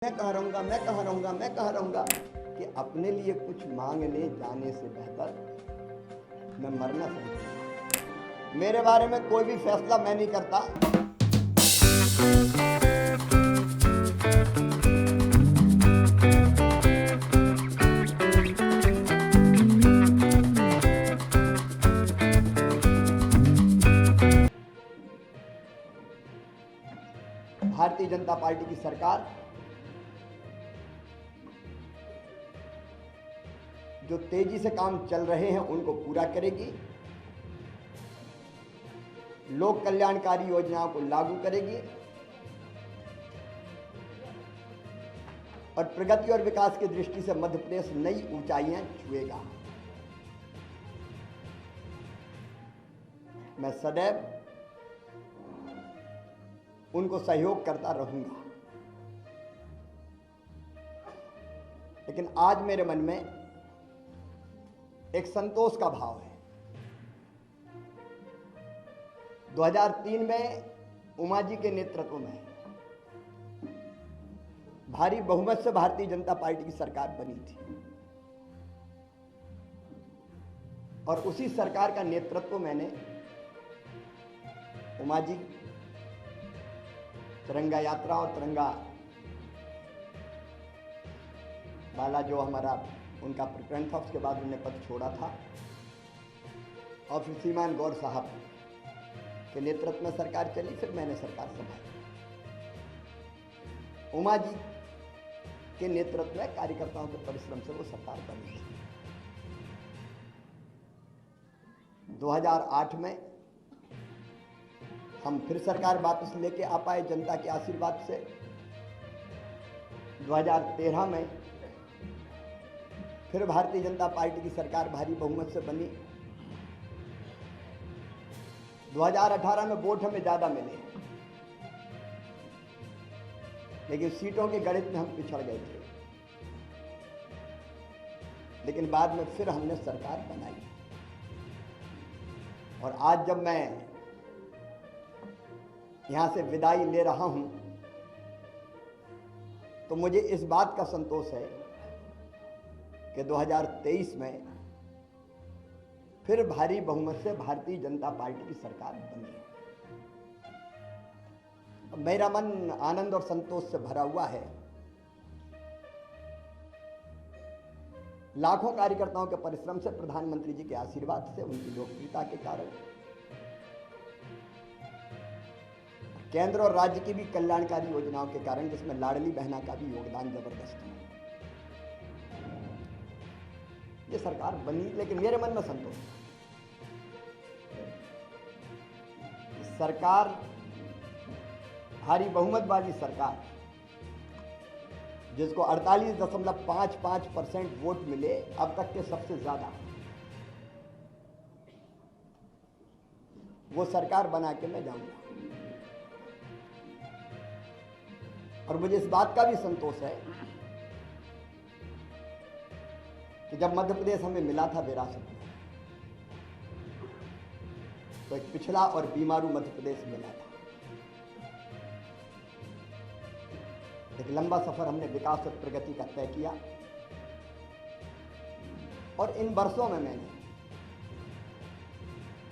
मैं कहाँ रहूँगा, मैं कहाँ रहूँगा, मैं कहाँ रहूँगा, कि अपने लिए कुछ मांगने जाने से बेहतर मैं मरना समझूंगा। मेरे बारे में कोई भी फैसला मैं नहीं करता। भारतीय जनता पार्टी की सरकार जो तेजी से काम चल रहे हैं उनको पूरा करेगी, लोक कल्याणकारी योजनाओं को लागू करेगी और प्रगति और विकास की दृष्टि से मध्य प्रदेश नई ऊंचाइयां छुएगा। मैं सदैव उनको सहयोग करता रहूंगा, लेकिन आज मेरे मन में एक संतोष का भाव है। 2003 में उमा जी के नेतृत्व में भारी बहुमत से भारतीय जनता पार्टी की सरकार बनी थी और उसी सरकार का नेतृत्व मैंने उमा जी तिरंगा यात्रा और तिरंगा वाला जो हमारा उनका प्रकरण था, उसके बाद उन्होंने पद छोड़ा था और फिर श्रीमान गौर साहब के नेतृत्व में सरकार चली, फिर मैंने सरकार संभाली। उमा जी के नेतृत्व में कार्यकर्ताओं के परिश्रम से वो सरकार बनी थी। 2008 में हम फिर सरकार वापस लेके आ पाए जनता के आशीर्वाद से। 2013 में फिर भारतीय जनता पार्टी की सरकार भारी बहुमत से बनी। 2018 में वोट हमें ज्यादा मिले, लेकिन सीटों के गणित में हम पिछड़ गए थे, लेकिन बाद में फिर हमने सरकार बनाई। और आज जब मैं यहां से विदाई ले रहा हूं तो मुझे इस बात का संतोष है कि 2023 में फिर भारी बहुमत से भारतीय जनता पार्टी की सरकार बनी है। मेरा मन आनंद और संतोष से भरा हुआ है। लाखों कार्यकर्ताओं के परिश्रम से, प्रधानमंत्री जी के आशीर्वाद से, उनकी लोकप्रियता के कारण, केंद्र और राज्य की भी कल्याणकारी योजनाओं के कारण, जिसमें लाडली बहना का भी योगदान जबरदस्त है, ये सरकार बनी। लेकिन मेरे मन में संतोष है। सरकार, भारी बहुमत वाली सरकार, जिसको 48.55% वोट मिले अब तक के सबसे ज्यादा, वो सरकार बना के मैं जाऊंगा। और मुझे इस बात का भी संतोष है कि जब मध्य प्रदेश हमें मिला था विरासत में, तो एक पिछड़ा और बीमारू मध्य प्रदेश मिला था। एक लंबा सफर हमने विकास और प्रगति का तय किया और इन वर्षों में मैंने,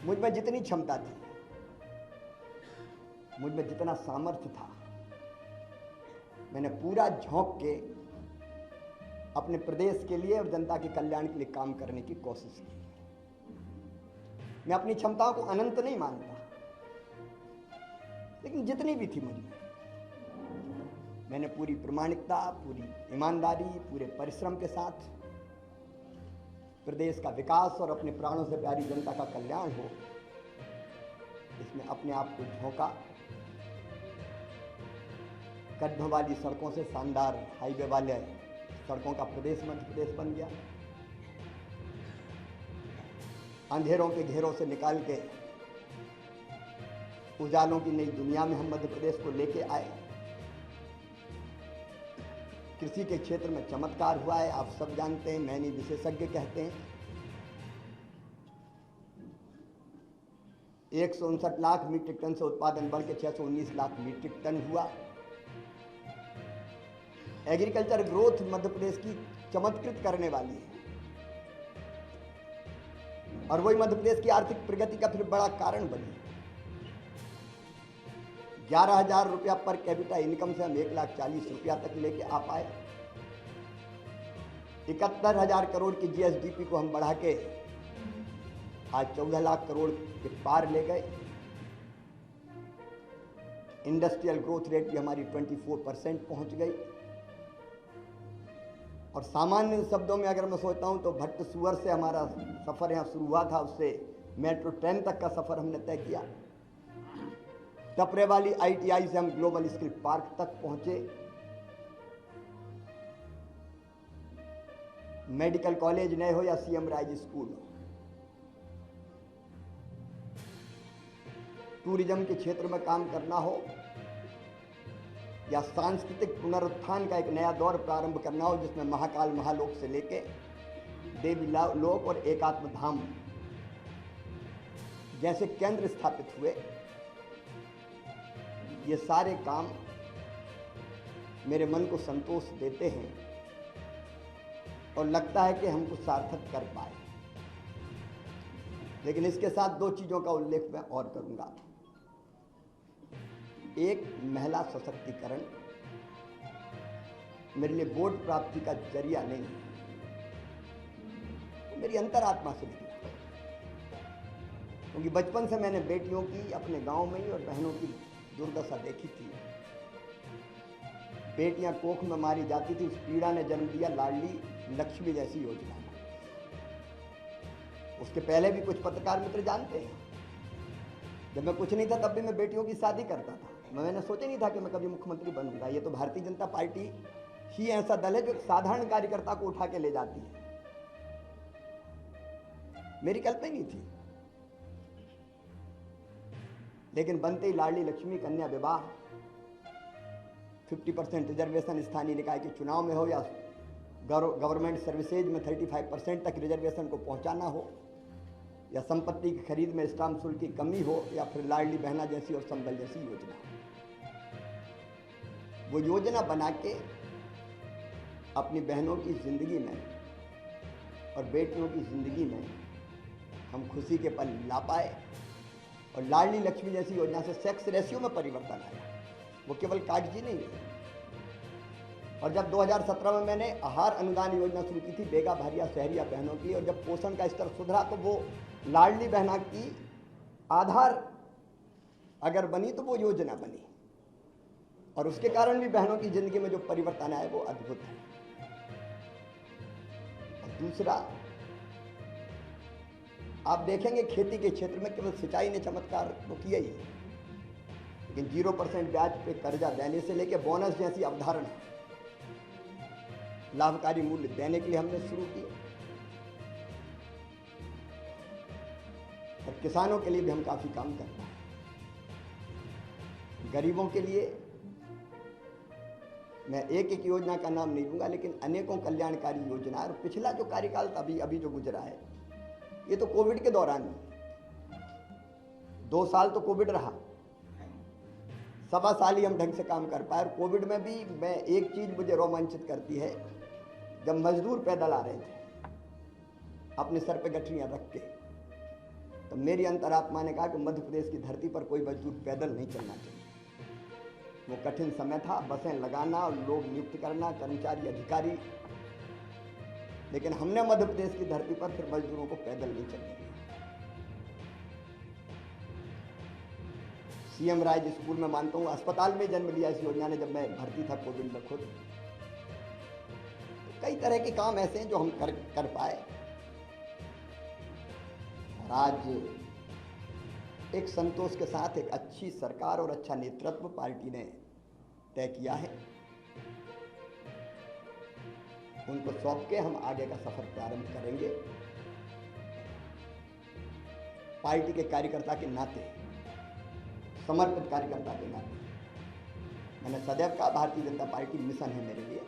मुझ में जितनी क्षमता थी, मुझ में जितना सामर्थ्य था, मैंने पूरा झोंक के अपने प्रदेश के लिए और जनता के कल्याण के लिए काम करने की कोशिश की। मैं अपनी क्षमताओं को अनंत नहीं मानता, लेकिन जितनी भी थी मुझे, मैंने पूरी प्रामाणिकता, पूरी ईमानदारी, पूरे परिश्रम के साथ प्रदेश का विकास और अपने प्राणों से प्यारी जनता का कल्याण हो, इसमें अपने आप को झोंका। गड्ढों वाली सड़कों से शानदार हाईवे वाले सड़कों का प्रदेश मध्य प्रदेश बन गया। अंधेरों के घेरों से निकाल के उजालों की नई दुनिया में हम मध्य प्रदेश को लेके आए। कृषि के क्षेत्र में चमत्कार हुआ है, आप सब जानते हैं, मैं नहीं विशेषज्ञ कहते हैं। 159 लाख मीट्रिक टन से उत्पादन बढ़ के 619 लाख मीट्रिक टन हुआ। एग्रीकल्चर ग्रोथ मध्य प्रदेश की चमत्कृत करने वाली है, और वही मध्य प्रदेश की आर्थिक प्रगति का फिर बड़ा कारण बनी। 11,000 रुपया पर कैपिटा इनकम से हम 1,40,000 रुपया तक लेके आ पाए। 71,000 करोड़ की जीएसडीपी को हम बढ़ा के आज 14 लाख करोड़ के पार ले गए। इंडस्ट्रियल ग्रोथ रेट भी हमारी 24% पहुंच गई। और सामान्य शब्दों में अगर मैं सोचता हूं तो भट्ट सुअर से हमारा सफर यहां शुरू हुआ था, उससे मेट्रो ट्रेन तक का सफर हमने तय किया। टपरे वाली आईटीआई से हम ग्लोबल स्किल पार्क तक पहुंचे। मेडिकल कॉलेज नए हो या सीएम राइज स्कूल हो, टूरिज्म के क्षेत्र में काम करना हो या सांस्कृतिक पुनरुत्थान का एक नया दौर प्रारंभ करना हो, जिसमें महाकाल महालोक से लेके देवी लोक और एकात्म धाम जैसे केंद्र स्थापित हुए, ये सारे काम मेरे मन को संतोष देते हैं और लगता है कि हम कुछ सार्थक कर पाए। लेकिन इसके साथ दो चीजों का उल्लेख मैं और करूंगा। एक, महिला सशक्तिकरण मेरे लिए वोट प्राप्ति का जरिया नहीं, मेरी अंतरात्मा से निकला, क्योंकि बचपन से मैंने बेटियों की अपने गांव में ही और बहनों की दुर्दशा देखी थी। बेटियां कोख में मारी जाती थी, उस पीड़ा ने जन्म दिया लाडली लक्ष्मी जैसी योजना। उसके पहले भी कुछ पत्रकार मित्र जानते हैं, जब मैं कुछ नहीं था तब भी मैं बेटियों की शादी करता था। मैंने सोचा नहीं था कि मैं कभी मुख्यमंत्री बनूंगा। ये तो भारतीय जनता पार्टी ही ऐसा दल है जो साधारण कार्यकर्ता को उठा के ले जाती है, मेरी कल्पना नहीं थी। लेकिन बनते ही लाडली लक्ष्मी, कन्या विवाह, 50% रिजर्वेशन स्थानीय निकाय के चुनाव में हो या गवर्नमेंट सर्विसेज में 35% तक रिजर्वेशन को पहुंचाना हो, या संपत्ति की खरीद में स्टाम्प शुल्क की कमी हो, या फिर लाडली बहना जैसी और संबल जैसी योजना। वो योजना बना के अपनी बहनों की जिंदगी में और बेटियों की जिंदगी में हम खुशी के पल ला पाए। और लाडली लक्ष्मी जैसी योजना से सेक्स रेशियो में परिवर्तन आया, वो केवल कागजी नहीं है। और जब 2017 में मैंने आहार अनुदान योजना शुरू की थी बेगा भारिया शहरिया बहनों की, और जब पोषण का स्तर सुधरा तो वो लाडली बहना की आधार अगर बनी तो वो योजना बनी, और उसके कारण भी बहनों की जिंदगी में जो परिवर्तन आया वो अद्भुत है। और दूसरा, आप देखेंगे खेती के क्षेत्र में केवल सिंचाई ने चमत्कार तो किया ही, लेकिन 0% ब्याज पे कर्जा देने से लेकर बोनस जैसी अवधारणा लाभकारी मूल्य देने के लिए हमने शुरू की। और किसानों के लिए भी हम काफी काम कर रहे हैं। गरीबों के लिए मैं एक एक योजना का नाम नहीं लूंगा, लेकिन अनेकों कल्याणकारी योजना। और पिछला जो कार्यकाल अभी जो गुजरा है, ये तो कोविड के दौरान, 2 साल तो कोविड रहा, 1.25 साल ही हम ढंग से काम कर पाए। और कोविड में भी मैं एक चीज मुझे रोमांचित करती है, जब मजदूर पैदल आ रहे थे अपने सर पे गठरियां रख के, तो मेरी अंतरात्मा ने कहा कि मध्य प्रदेश की धरती पर कोई मजदूर पैदल नहीं चलना चाहिए। वो कठिन समय था, बसें लगाना, लोग नियुक्त करना, कर्मचारी अधिकारी, लेकिन हमने मध्य प्रदेश की धरती पर फिर मजदूरों को पैदल नहीं चलने दिया। सीएम राइज स्कूल में मानता हूं अस्पताल में जन्म लिया इस योजना ने, जब मैं भर्ती था कोविड में खुद। कई तरह के काम ऐसे हैं जो हम कर पाए। और आज एक संतोष के साथ एक अच्छी सरकार और अच्छा नेतृत्व पार्टी ने तय किया है, उनको सौंप के हम आगे का सफर प्रारंभ करेंगे। पार्टी के कार्यकर्ता के नाते, समर्पित कार्यकर्ता के नाते मैंने सदैव कहा भारतीय जनता पार्टी मिशन है मेरे लिए,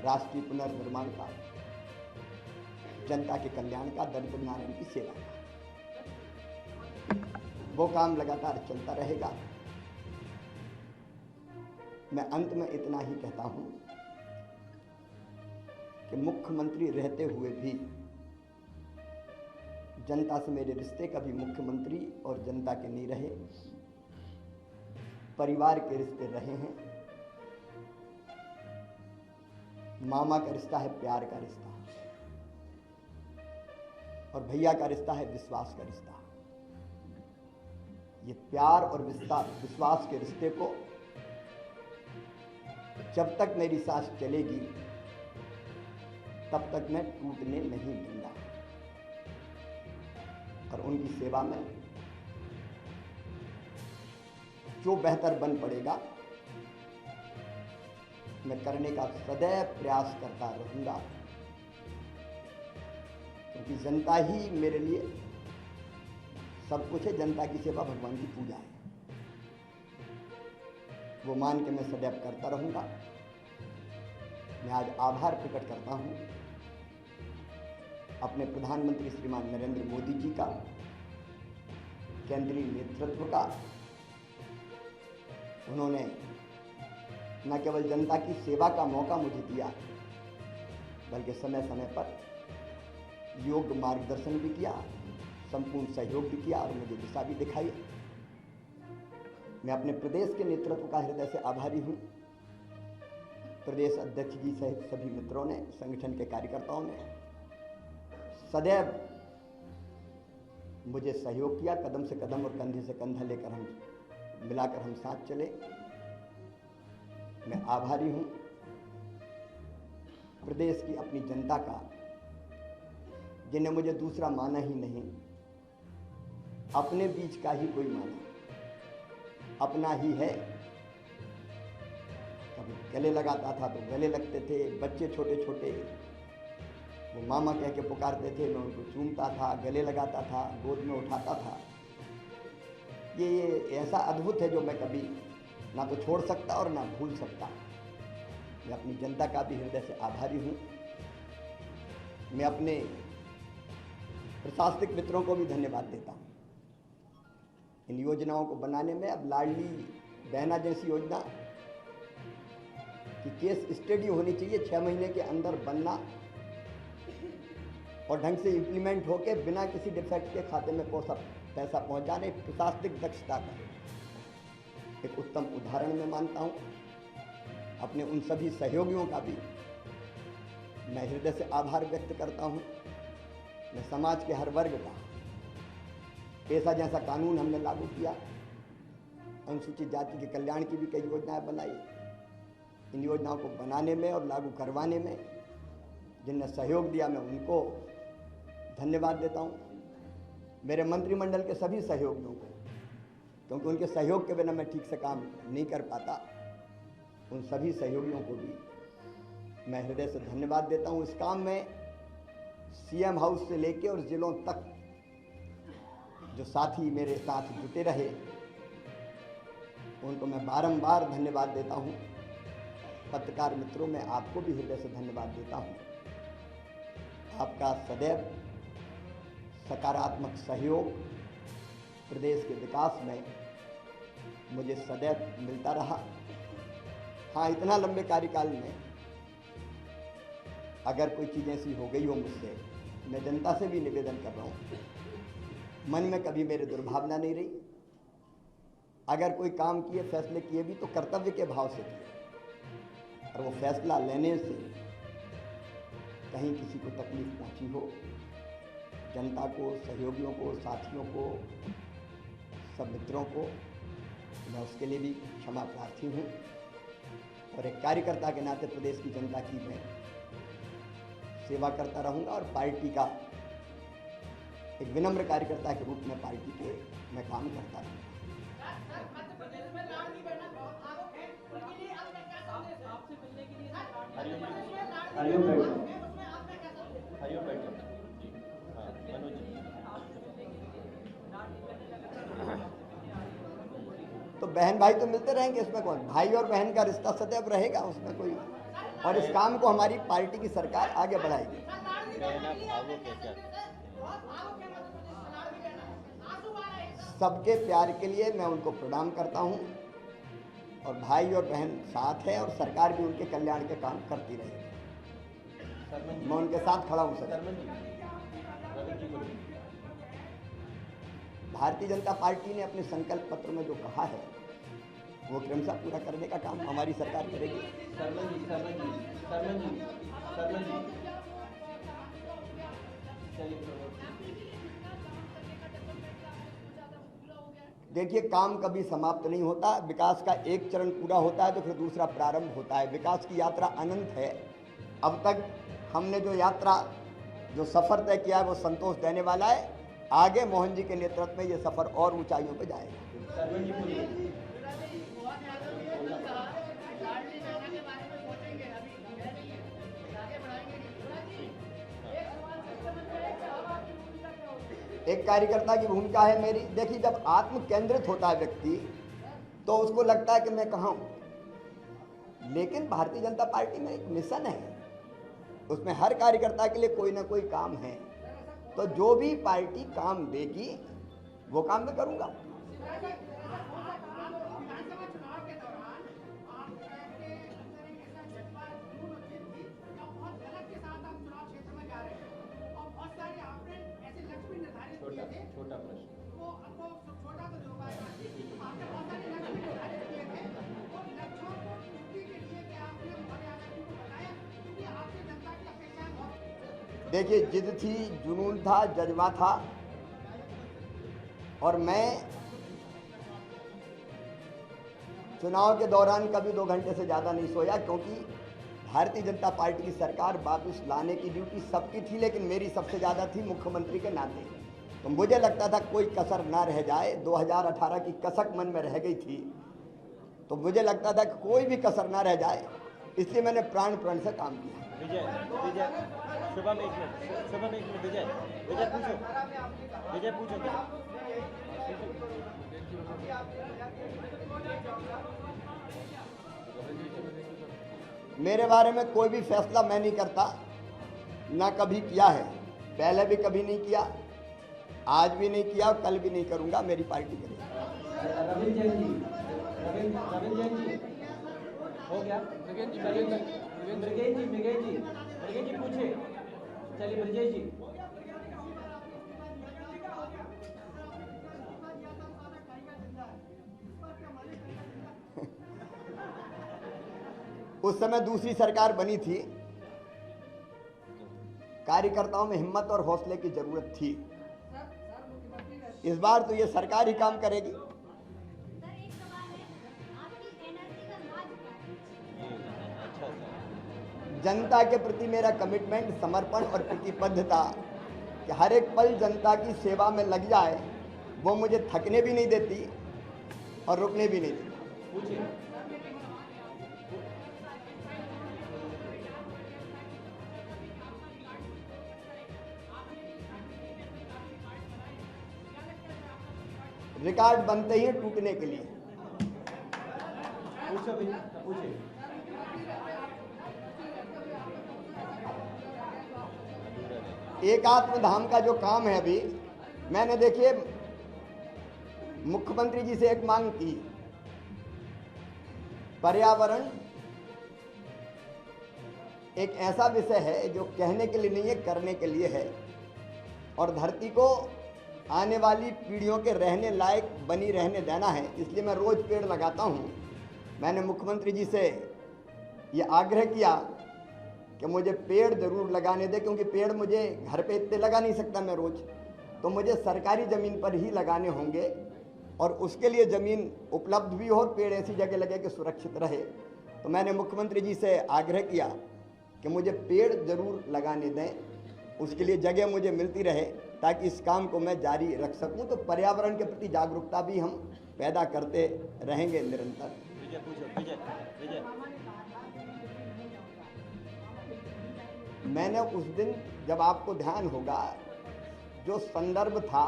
राष्ट्रीय पुनर्निर्माण का, जनता के कल्याण का, दरिद्र नारायण की सेवा का। वो काम लगातार चलता रहेगा। मैं अंत में इतना ही कहता हूं कि मुख्यमंत्री रहते हुए भी जनता से मेरे रिश्ते कभी मुख्यमंत्री और जनता के नहीं रहे, परिवार के रिश्ते रहे हैं। मामा का रिश्ता है प्यार का रिश्ता, और भैया का रिश्ता है विश्वास का रिश्ता। ये प्यार और विश्वास के रिश्ते को जब तक मेरी सांस चलेगी तब तक मैं टूटने नहीं दूंगा, और उनकी सेवा में जो बेहतर बन पड़ेगा मैं करने का सदैव प्रयास करता रहूंगा, क्योंकि जनता ही मेरे लिए सब कुछ है। जनता की सेवा भगवान की पूजा है, वो मान के मैं सदैव करता रहूंगा। मैं आज आभार प्रकट करता हूं अपने प्रधानमंत्री श्रीमान नरेंद्र मोदी जी का, केंद्रीय नेतृत्व का। उन्होंने न केवल जनता की सेवा का मौका मुझे दिया, बल्कि समय समय पर योग्य मार्गदर्शन भी किया, संपूर्ण सहयोग भी किया और मुझे दिशा भी दिखाई। मैं अपने प्रदेश के नेतृत्व का हृदय से आभारी हूं। प्रदेश अध्यक्ष जी सहित सभी मित्रों ने, संगठन के कार्यकर्ताओं ने सदैव मुझे सहयोग किया। कदम से कदम और कंधे से कंधा लेकर हम मिलाकर हम साथ चले। मैं आभारी हूं प्रदेश की अपनी जनता का, जिन्हें मुझे दूसरा माना ही नहीं, अपने बीच का ही कोई माना, अपना ही है। कभी गले लगाता था तो गले लगते थे, बच्चे छोटे छोटे वो मामा कह के पुकारते थे, मैं उनको चूमता था, गले लगाता था, गोद में उठाता था। ये ऐसा अद्भुत है जो मैं कभी ना तो छोड़ सकता और ना भूल सकता। मैं अपनी जनता का भी हृदय से आभारी हूँ। मैं अपने प्रशासनिक मित्रों को भी धन्यवाद देता हूँ इन योजनाओं को बनाने में। अब लाडली बहना जैसी योजना की केस स्टडी होनी चाहिए, 6 महीने के अंदर बनना और ढंग से इम्प्लीमेंट होके बिना किसी डिफेक्ट के खाते में पैसा पहुंचाने, प्रशासनिक दक्षता का एक उत्तम उदाहरण मैं मानता हूं। अपने उन सभी सहयोगियों का भी मैं हृदय से आभार व्यक्त करता हूं। मैं समाज के हर वर्ग का, ऐसा जैसा कानून हमने लागू किया, अनुसूचित जाति के कल्याण की भी कई योजनाएं बनाई। इन योजनाओं को बनाने में और लागू करवाने में जिनने सहयोग दिया, मैं उनको धन्यवाद देता हूं। मेरे मंत्रिमंडल के सभी सहयोगियों को, क्योंकि उनके सहयोग के बिना मैं ठीक से काम नहीं कर पाता, उन सभी सहयोगियों को भी मैं हृदय से धन्यवाद देता हूं। इस काम में सीएम हाउस से लेके और जिलों तक जो साथी मेरे साथ जुटे रहे, उनको मैं बारंबार धन्यवाद देता हूं। पत्रकार मित्रों, मैं आपको भी हृदय से धन्यवाद देता हूं। आपका सदैव सकारात्मक सहयोग प्रदेश के विकास में मुझे सदैव मिलता रहा। हाँ, इतना लंबे कार्यकाल में अगर कोई चीज़ ऐसी हो गई हो मुझसे, मैं जनता से भी निवेदन कर रहा हूँ, मन में कभी मेरे दुर्भावना नहीं रही। अगर कोई काम किए, फैसले किए भी तो कर्तव्य के भाव से किए, और वो फैसला लेने से कहीं किसी को तकलीफ पहुंची हो, जनता को, सहयोगियों को, साथियों को, सब मित्रों को, मैं उसके लिए भी क्षमा प्रार्थी हूँ। और एक कार्यकर्ता के नाते प्रदेश की जनता की मैं सेवा करता रहूँगा, और पार्टी का एक विनम्र कार्यकर्ता के रूप में पार्टी के मैं काम करता रहूँगा। तो बहन भाई तो मिलते रहेंगे, इसमें कौन, भाई और बहन का रिश्ता सदैव रहेगा, उसमें कोई। और इस काम को हमारी पार्टी की सरकार आगे बढ़ाएगी। सबके प्यार के लिए मैं उनको प्रणाम करता हूं, और भाई और बहन साथ है और सरकार भी उनके कल्याण के काम करती रहेगी। मैं उनके साथ खड़ा हूँ सर। भारतीय जनता पार्टी ने अपने संकल्प पत्र में जो कहा है वो क्रमशः पूरा करने का काम हमारी सरकार करेगी। देखिए, काम कभी समाप्त नहीं होता। विकास का एक चरण पूरा होता है तो फिर दूसरा प्रारंभ होता है। विकास की यात्रा अनंत है। अब तक हमने जो सफर तय किया है वो संतोष देने वाला है। आगे मोहन जी के नेतृत्व में ये सफर और ऊंचाइयों पर जाएगा। एक कार्यकर्ता की भूमिका है मेरी। देखिए, जब आत्म केंद्रित होता है व्यक्ति तो उसको लगता है कि मैं कहाँ हूं, लेकिन भारतीय जनता पार्टी में एक मिशन है, उसमें हर कार्यकर्ता के लिए कोई ना कोई काम है। तो जो भी पार्टी काम देगी वो काम मैं करूंगा। छोटा प्रश्न देखिए, जिद थी, जुनून था, जज्बा था, और मैं चुनाव के दौरान कभी 2 घंटे से ज़्यादा नहीं सोया, क्योंकि भारतीय जनता पार्टी की सरकार वापस लाने की ड्यूटी सबकी थी, लेकिन मेरी सबसे ज़्यादा थी मुख्यमंत्री के नाते। तो मुझे लगता था कोई कसर ना रह जाए। 2018 की कसक मन में रह गई थी, तो मुझे लगता था कि कोई भी कसर ना रह जाए, इसलिए मैंने प्राण से काम किया। शुभम एक मिनट विजय पूछो मेरे बारे में कोई भी फैसला मैं नहीं करता, ना कभी किया है, पहले भी कभी नहीं किया, आज भी नहीं किया और कल भी नहीं करूंगा। मेरी पार्टी करेगी। रविंद्र जैन जी हो गया। मृगेश जी पूछे। चलिए ब्रजेश जी। उस समय दूसरी सरकार बनी थी, कार्यकर्ताओं में हिम्मत और हौसले की जरूरत थी। इस बार तो ये सरकार ही काम करेगी। जनता के प्रति मेरा कमिटमेंट, समर्पण और प्रतिबद्धता कि हर एक पल जनता की सेवा में लग जाए, वो मुझे थकने भी नहीं देती और रुकने भी नहीं देती। रिकॉर्ड बनते ही टूटने के लिए। एकात्म धाम का जो काम है, अभी मैंने देखिए मुख्यमंत्री जी से एक मांग की, पर्यावरण एक ऐसा विषय है जो कहने के लिए नहीं है, करने के लिए है, और धरती को आने वाली पीढ़ियों के रहने लायक बनी रहने देना है। इसलिए मैं रोज पेड़ लगाता हूँ। मैंने मुख्यमंत्री जी से ये आग्रह किया कि मुझे पेड़ जरूर लगाने दे, क्योंकि पेड़ मुझे घर पे इतने लगा नहीं सकता मैं रोज, तो मुझे सरकारी ज़मीन पर ही लगाने होंगे, और उसके लिए ज़मीन उपलब्ध भी हो और पेड़ ऐसी जगह लगे कि सुरक्षित रहे। तो मैंने मुख्यमंत्री जी से आग्रह किया कि मुझे पेड़ जरूर लगाने दें, उसके लिए जगह मुझे मिलती रहे ताकि इस काम को मैं जारी रख सकूं। तो पर्यावरण के प्रति जागरूकता भी हम पैदा करते रहेंगे निरंतर। मैंने उस दिन, जब आपको ध्यान होगा, जो संदर्भ था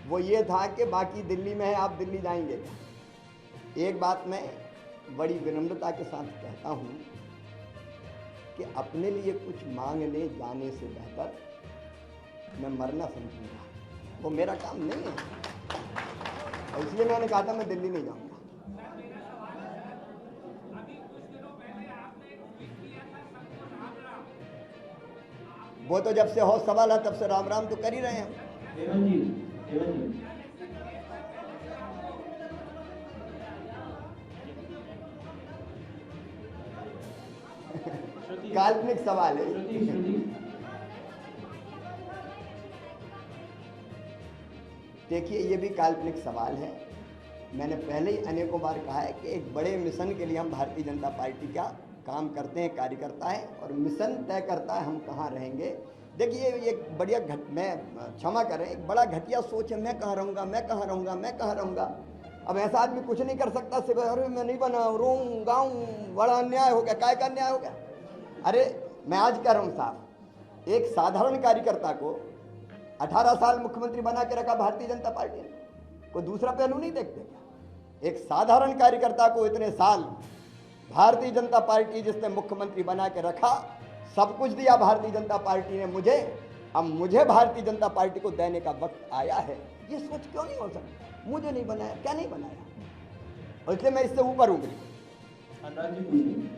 वो ये था कि बाकी दिल्ली में है, आप दिल्ली जाएंगे। एक बात मैं बड़ी विनम्रता के साथ कहता हूँ कि अपने लिए कुछ मांगने जाने से बेहतर मैं मरना समझूंगा, वो मेरा काम नहीं है। इसलिए मैंने कहा था मैं दिल्ली नहीं जाऊंगा। वो तो जब से हो सवाल है तब से राम राम तो कर ही रहे हैं। हेमंत जी, हेमंत जी। श्रुति, काल्पनिक सवाल है। श्रुति, श्रुति। देखिए, ये भी काल्पनिक सवाल है। मैंने पहले ही अनेकों बार कहा है कि एक बड़े मिशन के लिए हम भारतीय जनता पार्टी का काम करते हैं, कार्यकर्ता है, और मिशन तय करता है हम कहाँ रहेंगे। देखिए, ये एक बढ़िया मैं क्षमा करें, एक बड़ा घटिया सोच है, मैं कहाँ रहूँगा, मैं कहाँ रहूँगा, मैं कहाँ रहूँगा। अब ऐसा आदमी कुछ नहीं कर सकता, सिर्फ अरे मैं नहीं बना, रोऊँ गाऊँ, बड़ा अन्याय हो गया। काय का अन्याय हो गया? अरे मैं आज कह रहा हूँ साहब, एक साधारण कार्यकर्ता को 18 साल मुख्यमंत्री बना के रखा भारतीय जनता पार्टी ने, कोई दूसरा पहलू नहीं देखते क्या? एक साधारण कार्यकर्ता को इतने साल भारतीय जनता पार्टी जिसने मुख्यमंत्री बना के रखा, सब कुछ दिया भारतीय जनता पार्टी ने मुझे, अब मुझे भारतीय जनता पार्टी को देने का वक्त आया है। ये सोच क्यों नहीं हो सकती? मुझे नहीं बनाया, क्या नहीं बनाया? और इसलिए मैं इससे ऊपर हूँ। अनुराग जी पूछिए।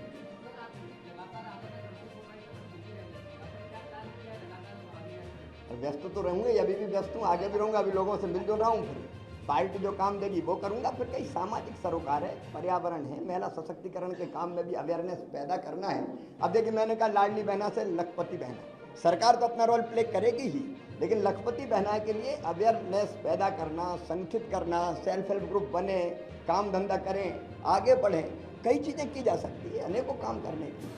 व्यस्त तो रहूंगे, अभी भी व्यस्त हूँ, आगे भी रहूंगा, अभी लोगों से मिल जो रहा हूँ, फिर पार्टी जो काम देगी वो करूंगा, फिर कई सामाजिक सरोकार है, पर्यावरण है, महिला सशक्तिकरण के काम में भी अवेयरनेस पैदा करना है। अब देखिए, मैंने कहा लाडली बहना से लखपति बहना, सरकार तो अपना रोल प्ले करेगी ही, लेकिन लखपति बहना के लिए अवेयरनेस पैदा करना, संगठित करना, सेल्फ हेल्प ग्रुप बने, काम धंधा करें, आगे बढ़ें, कई चीज़ें की जा सकती है, अनेकों काम करने की।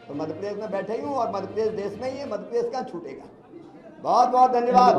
तो मध्य प्रदेश में बैठे ही हूँ, और मध्य प्रदेश देश में ही है, मध्य प्रदेश कहाँ छूटेगा। बहुत बहुत धन्यवाद।